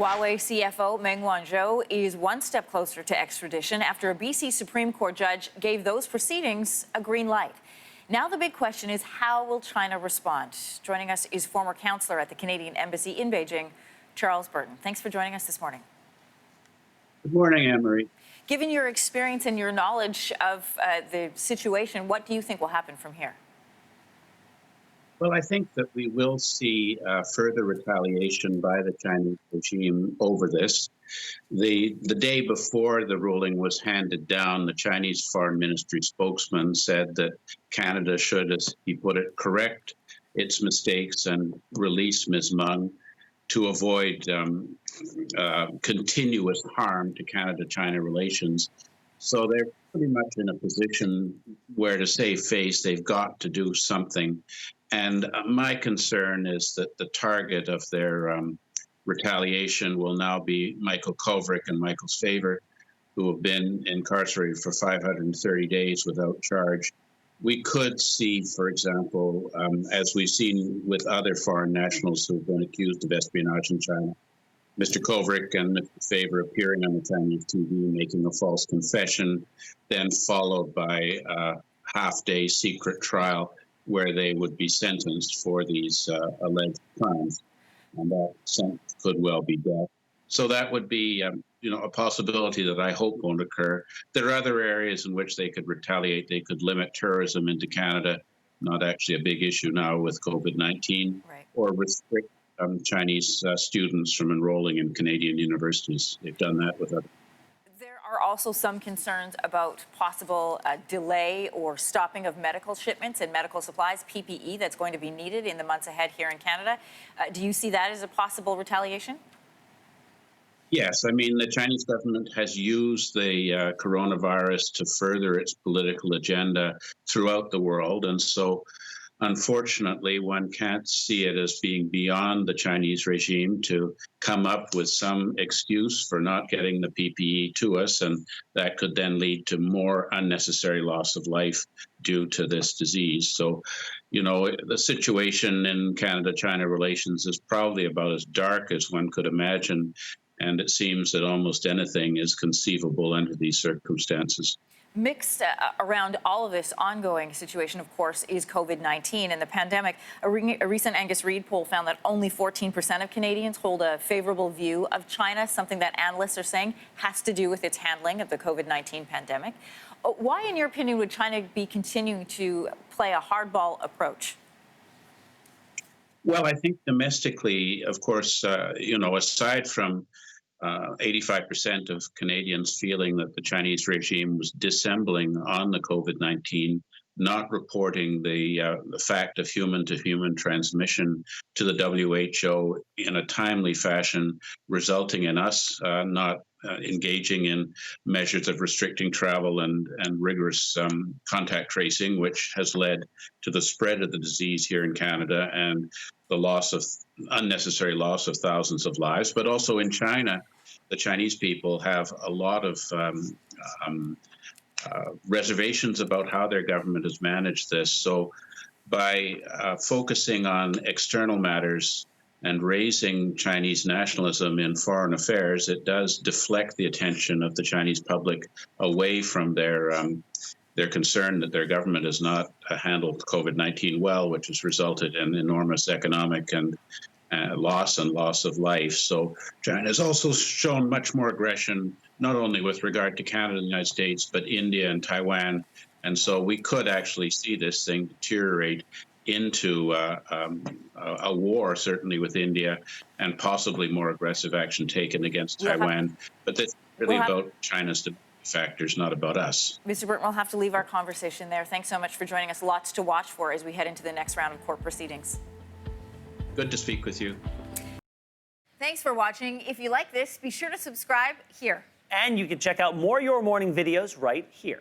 Huawei CFO Meng Wanzhou is one step closer to extradition after a BC Supreme Court judge gave those proceedings a green light. Now the big question is, how will China respond? Joining us is former counselor at the Canadian Embassy in Beijing, Charles Burton. Thanks for joining us this morning. Good morning, Anne-Marie. Given your experience and your knowledge of the situation, what do you think will happen from here? Well, I think that we will see further retaliation by the Chinese regime over this. The day before the ruling was handed down, the Chinese Foreign Ministry spokesman said that Canada should, as he put it, correct its mistakes and release Ms. Meng to avoid continuous harm to Canada-China relations. So they're pretty much in a position where, to save face, they've got to do something. And my concern is that the target of their retaliation will now be Michael Kovrig and Michael's favor, who have been incarcerated for 530 days without charge. We could see, for example, as we've seen with other foreign nationals who have been accused of espionage in China, Mr. Kovrig and Mr. Favor appearing on the Chinese TV making a false confession, then followed by a half-day secret trial where they would be sentenced for these alleged crimes, and that sentence could well be death. So that would be, a possibility that I hope won't occur. There are other areas in which they could retaliate. They could limit tourism into Canada, not actually a big issue now with COVID-19, Right. or restrict Chinese students from enrolling in Canadian universities. They've done that with other. There are also some concerns about possible delay or stopping of medical shipments and medical supplies, PPE, that's going to be needed in the months ahead here in Canada. Do you see that as a possible retaliation? Yes, I mean, the Chinese government has used the coronavirus to further its political agenda throughout the world. And so, unfortunately, one can't see it as being beyond the Chinese regime to come up with some excuse for not getting the PPE to us, and that could then lead to more unnecessary loss of life due to this disease. So, the situation in Canada-China relations is probably about as dark as one could imagine, and it seems that almost anything is conceivable under these circumstances. Mixed around all of this ongoing situation, of course, is COVID-19 and the pandemic. A recent Angus Reid poll found that only 14% of Canadians hold a favorable view of China, something that analysts are saying has to do with its handling of the COVID-19 pandemic. Why, in your opinion, would China be continuing to play a hardball approach? Well, I think domestically, of course, aside from 85% of Canadians feeling that the Chinese regime was dissembling on the COVID-19, not reporting the fact of human-to-human transmission to the WHO in a timely fashion, resulting in us not engaging in measures of restricting travel and rigorous contact tracing, which has led to the spread of the disease here in Canada and the unnecessary loss of thousands of lives. But also in China, the Chinese people have a lot of reservations about how their government has managed this. So by focusing on external matters and raising Chinese nationalism in foreign affairs, it does deflect the attention of the Chinese public away from their concern that their government has not handled COVID-19 well, which has resulted in enormous economic and loss of life. So China has also shown much more aggression, not only with regard to Canada and the United States, but India and Taiwan. And so we could actually see this thing deteriorate into a war, certainly with India, and possibly more aggressive action taken against Taiwan. But that's really about China's factors, not about us. Mr. Burton, we'll have to leave our conversation there. Thanks so much for joining us. Lots to watch for as we head into the next round of court proceedings. Good to speak with you. Thanks for watching. If you like this, be sure to subscribe here. And you can check out more Your Morning videos right here.